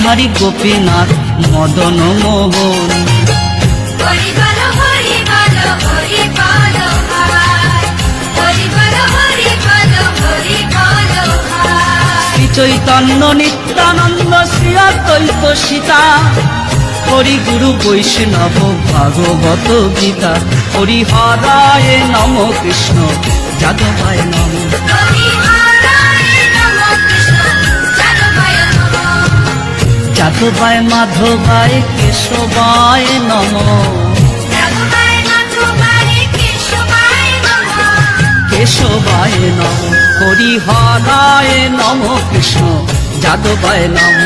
গিরিধারী গোপীনাথ মদন মোহন। শ্রী চৈতন্য নিত্যানন্দ শ্রী অদ্বৈত সীতা, হরি গুরু বৈষ্ণব ভাগবত গীতা। হরি হরায় নম কৃষ্ণ যাদবায় নম। যাদবায় মাধবায় কেশবায় নম। কেশবায় নম। হরি হরায় নম কৃষ্ণ যাদবায় নম।